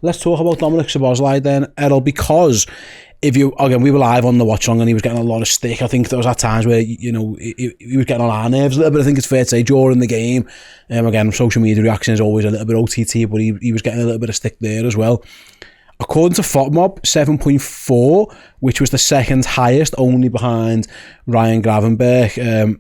let's talk about Dominic Szoboszlai then, Errol, because we were live on the watch along and he was getting a lot of stick. I think there was at times where, he was getting on our nerves a little bit. I think it's fair to say during the game. Again, social media reaction is always a little bit OTT, but he was getting a little bit of stick there as well. According to FOTMob, 7.4, which was the second highest, only behind Ryan Gravenberch.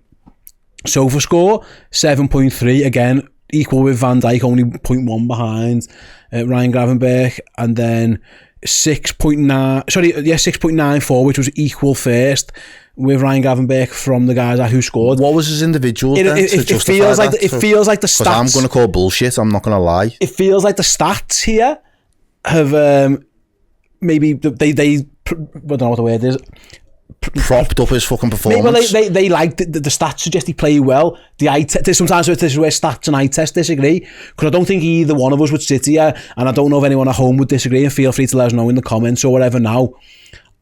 SofaScore, 7.3, again, equal with Van Dijk, only 0.1 behind Ryan Gravenberch. And then 6.94, which was equal first with Ryan Gravenberch from the guys who scored. What was his individual it feels like the stats. I'm going to call bullshit, I'm not going to lie. It feels like the stats here have maybe they I don't know what the word is, propped up his fucking performance. Maybe they like the stats suggest he played well. The eye sometimes this is where stats and eye test disagree, because I don't think either one of us would sit here, and I don't know if anyone at home would disagree, and feel free to let us know in the comments or whatever now.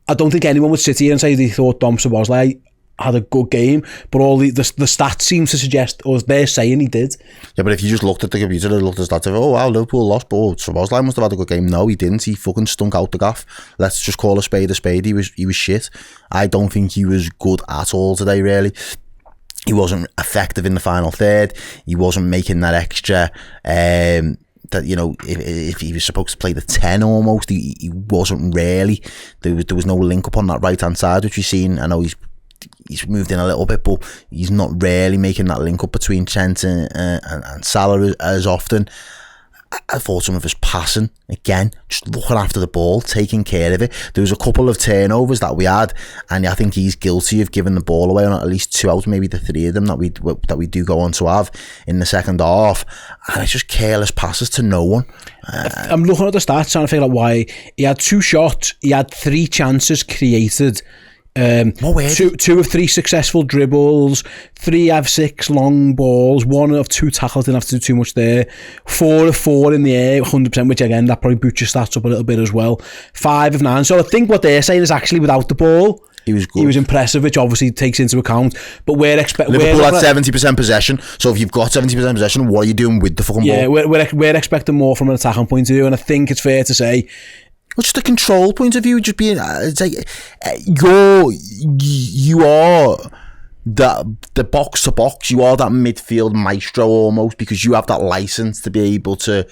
I don't think anyone would sit here and say they thought Dom Szoboszlai had a good game, but all the stats seem to suggest, or they're saying he did. Yeah, but if you just looked at the computer and looked at the stats, oh wow, Liverpool lost, but Szoboszlai must have had a good game. No, he didn't. He fucking stunk out the gaff. Let's just call a spade a spade. He was shit. I don't think he was good at all today, really. He wasn't effective in the final third. He wasn't making that extra. That, if he was supposed to play the 10 almost, he wasn't really. There was no link up on that right hand side, which we've seen. I know he's moved in a little bit, but he's not really making that link up between Trent and Salah as often. I thought some of his passing, again, just looking after the ball, taking care of it. There was a couple of turnovers that we had, and I think he's guilty of giving the ball away on at least 2 out, maybe the 3 of them that we do go on to have in the second half. And it's just careless passes to no one. I'm looking at the stats, trying to figure out why. He had 2 shots, he had 3 chances created. 2 of 3 successful dribbles, 3 of 6 long balls, 1 of 2 tackles, didn't have to do too much there, 4 of 4 in the air, 100%, which again, that probably boosts your stats up a little bit as well, 5 of 9. So I think what they're saying is actually without the ball, he was good. He was impressive, which obviously takes into account. But Liverpool had 70% possession. So if you've got 70% possession, what are you doing with the fucking ball? Yeah, we're expecting more from an attacking point of view, and I think it's fair to say. Well, just a control point of view, just being, it's like, you are the box to box, you are that midfield maestro almost, because you have that license to be able to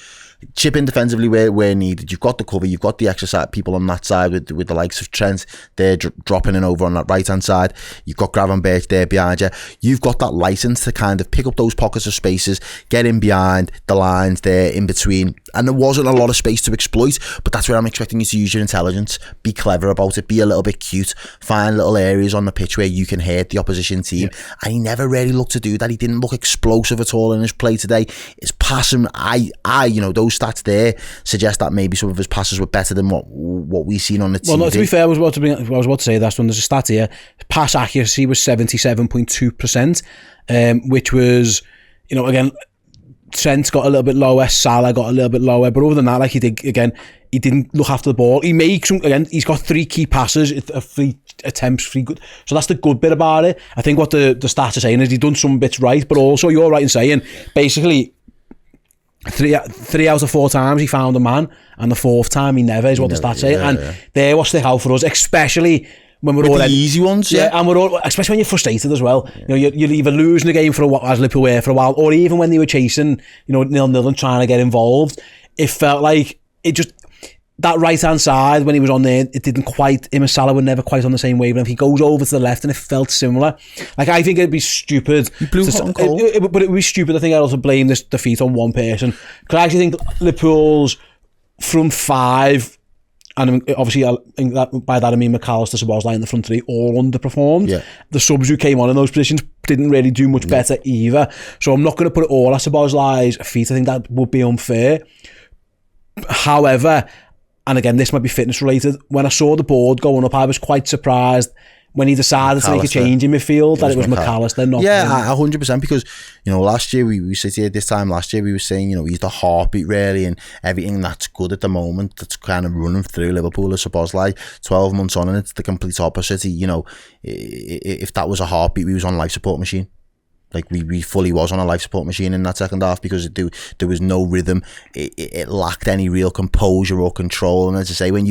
chip in defensively where needed. You've got the cover, you've got the extra side people on that side with the likes of Trent. They're dropping in over on that right hand side. You've got Gravenberch there behind you. You've got that license to kind of pick up those pockets of spaces, get in behind the lines there in between. And there wasn't a lot of space to exploit, but that's where I'm expecting you to use your intelligence. Be clever about it, be a little bit cute, find little areas on the pitch where you can hurt the opposition team. Yeah. And he never really looked to do that. He didn't look explosive at all in his play today. His passing, those stats there suggest that maybe some of his passes were better than what we've seen on the TV. Well, no, to be fair, I was about to say that's when there's a stat here. Pass accuracy was 77.2%, which was, again, Trent got a little bit lower, Salah got a little bit lower, but other than that, like he didn't look after the ball. He makes he's got 3 key passes, 3 attempts, 3 good. So that's the good bit about it. I think what the stats are saying is he's done some bits right, but also you're right in saying basically 3 out of 4 times he found a man, and the 4th time he never, is what the stats say. And they're what stick out for us, especially when we're all the easy ones, and we're all, especially when you're frustrated as well. You're either losing the game for a while, as Liverpool were for a while, or even when they were chasing, 0-0 and trying to get involved. It felt like it just, that right hand side when he was on there, it didn't quite. Him and Salah were never quite on the same wavelength. He goes over to the left, and it felt similar. Like, I think it'd be stupid. But it would be stupid. I think I'd also blame this defeat on one person, because I actually think Liverpool's front 5. And obviously, by that I mean McAllister, Szoboszlai in the front 3 all underperformed. Yeah. The subs who came on in those positions didn't really do much better either. So I'm not going to put it all at Szoboszlai's feet. I think that would be unfair. However, and again, this might be fitness related, when I saw the board going up, I was quite surprised when he decided to make a change in midfield, that it was McAllister, not him. 100%, because, last year, we sit here this time last year, we were saying, he's the heartbeat, really, and everything that's good at the moment, that's kind of running through Liverpool is Szoboszlai. 12 months on, and it's the complete opposite. If that was a heartbeat, we was on a life support machine. Like we fully was on a life support machine in that second half because there was no rhythm. It lacked any real composure or control. And as I say, when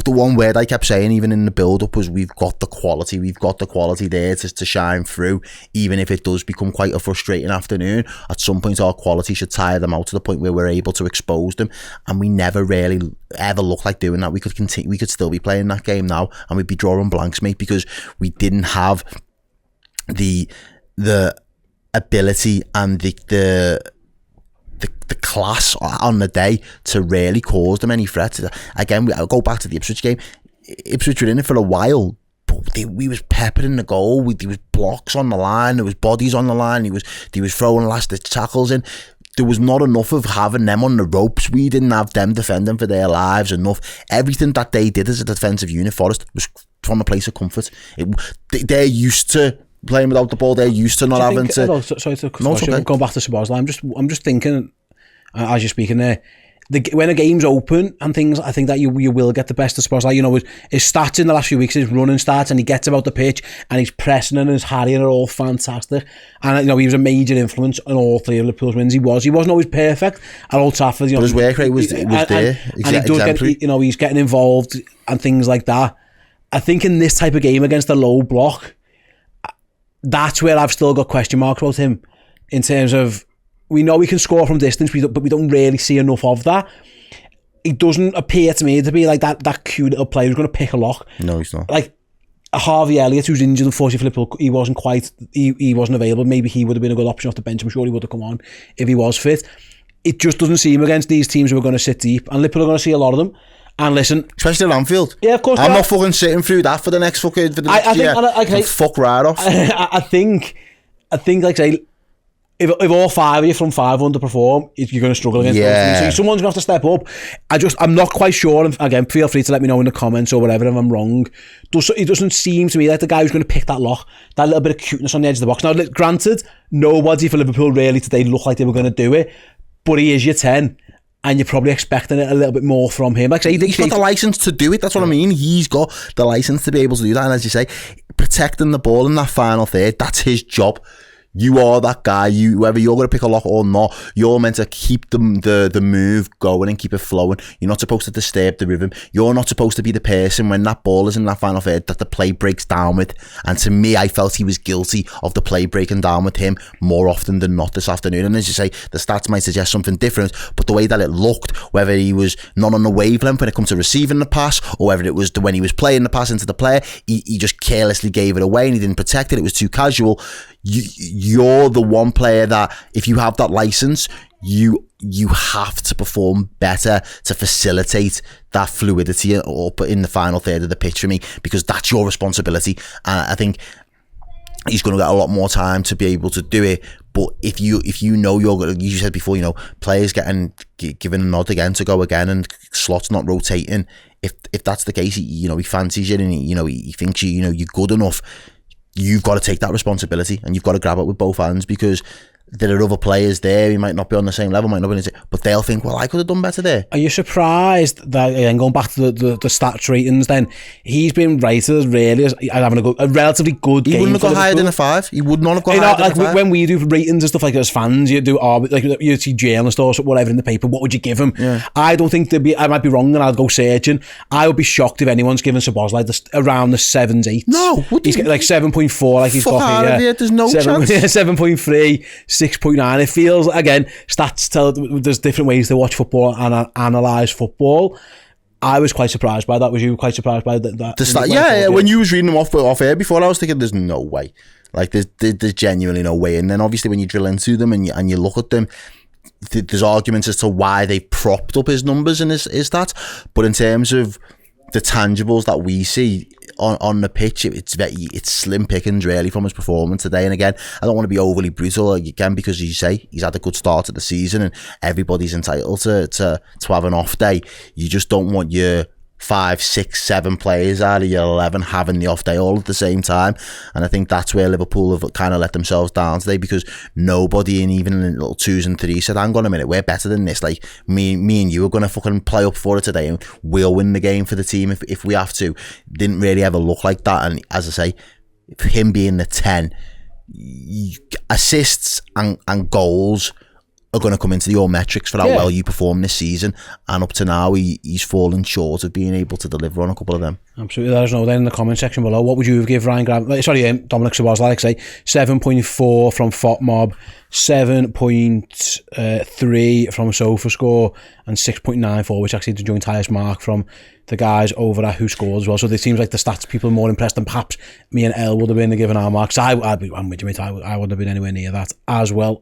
the one word I kept saying even in the build-up was we've got the quality there to shine through, even if it does become quite a frustrating afternoon. At some point our quality should tire them out to the point where we're able to expose them, and we never really ever looked like doing that. We could still be playing that game now and we'd be drawing blanks, mate, because we didn't have the ability and the class on the day to really cause them any threats. Again, I'll go back to the Ipswich game. Ipswich were in it for a while, but we was peppering the goal. There was blocks on the line, there was bodies on the line, he was throwing last-ditch tackles in. There was not enough of having them on the ropes. We didn't have them defending for their lives enough. Everything that they did as a defensive unit, Forest, was from a place of comfort. They're used to playing without the ball. They're used to not having to... Sorry to go back to Szoboszlai. I'm just thinking, as you're speaking there, when a game's open and things, I think that you will get the best of Szoboszlai. You know, his stats in the last few weeks, his running stats, and he gets about the pitch and he's pressing and his harrying are all fantastic. And you know, he was a major influence on all three of Liverpool's wins. He wasn't always perfect at Old Trafford. You know, but his work rate was there. And he does get, you know, he's getting involved and things like that. I think in this type of game against a low block, that's where I've still got question marks about him, in terms of, we know we can score from distance, but we don't really see enough of that. He doesn't appear to me to be like that cute little player who's going to pick a lock. No, he's not. Like Harvey Elliott, who's injured, unfortunately for Liverpool, he wasn't available. Maybe he would have been a good option off the bench. I'm sure he would have come on if he was fit. It just doesn't seem against these teams who are going to sit deep, and Liverpool are going to see a lot of them. And listen, especially at Anfield. Yeah, of course. I'm not fucking sitting through that for the next fucking year. Fuck right off. I think, like I say, if all five of you from five underperform, you're going to struggle against those. So someone's going to have to step up. I'm not quite sure. And again, feel free to let me know in the comments or whatever if I'm wrong. It doesn't seem to me like the guy who's going to pick that lock, that little bit of cuteness on the edge of the box. Now, granted, nobody for Liverpool really today looked like they were going to do it, but he is your 10. And you're probably expecting it a little bit more from him. Like I say, he's got the license to do it. That's what I mean. He's got the license to be able to do that. And as you say, protecting the ball in that final third, that's his job. You are that guy. Whether you're going to pick a lock or not, you're meant to keep the move going and keep it flowing. You're not supposed to disturb the rhythm. You're not supposed to be the person when that ball is in that final third that the play breaks down with. And to me, I felt he was guilty of the play breaking down with him more often than not this afternoon. And as you say, the stats might suggest something different, but the way that it looked, whether he was not on the wavelength when it comes to receiving the pass, or whether it was when he was playing the pass into the player, he just carelessly gave it away and he didn't protect it. It was too casual. You're the one player that, if you have that license, you have to perform better to facilitate that fluidity up in the final third of the pitch for me, because that's your responsibility. And I think he's going to get a lot more time to be able to do it. But if you know you said before, you know, players given a nod again to go again and slots not rotating. If that's the case, he fancies you and he thinks you're good enough. You've got to take that responsibility and you've got to grab it with both hands, because there are other players there. He might not be on the same level, but they'll think, well, I could have done better there. Are you surprised that, and going back to the stats ratings, then he's been rated as really as having a relatively good game? He wouldn't have got higher than a 5. He would not have got higher than a 5. When we do ratings and stuff like that as fans, you see journalists or whatever in the paper, what would you give him? Yeah. I don't think I might be wrong and I'll go searching. I would be shocked if anyone's given Szoboszlai around the 7s, 8s. No. He's got like 7.4 like he's got here. There's no chance. 7.3, 6.9. It feels, again, stats tell there's different ways to watch football and analyse football. I was quite surprised by that. Was you quite surprised by that? Yeah. When you was reading them off air before, I was thinking there's no way. Like there's genuinely no way. And then obviously when you drill into them and you look at them, there's arguments as to why they propped up his numbers and his stats. But in terms of the tangibles that we see on the pitch, it's slim pickings really from his performance today. And again, I don't want to be overly brutal again, because as you say, he's had a good start to the season and everybody's entitled to have an off day. You just don't want your 5, 6, 7 players out of your 11 having the off day all at the same time. And I think that's where Liverpool have kind of let themselves down today, because nobody, and even in the little 2s and 3s, said, hang on a minute, we're better than this. Like me and you are going to fucking play up for it today and we'll win the game for the team if we have to. Didn't really ever look like that. And as I say, him being the 10, assists and goals are going to come into your metrics for how well you perform this season, and up to now he's fallen short of being able to deliver on a couple of them. Absolutely. Let us know then in the comment section below. What would you have given Ryan Graham? Sorry, Dominic Szoboszlai, like I say, 7.4 from FOTMob, 7.3 from SofaScore, and 6.94, which actually is the joint highest mark from the guys over at Who Scored as well. So it seems like the stats people are more impressed than perhaps me and El would have been given our marks. I'm with you, mate. I wouldn't have been anywhere near that as well.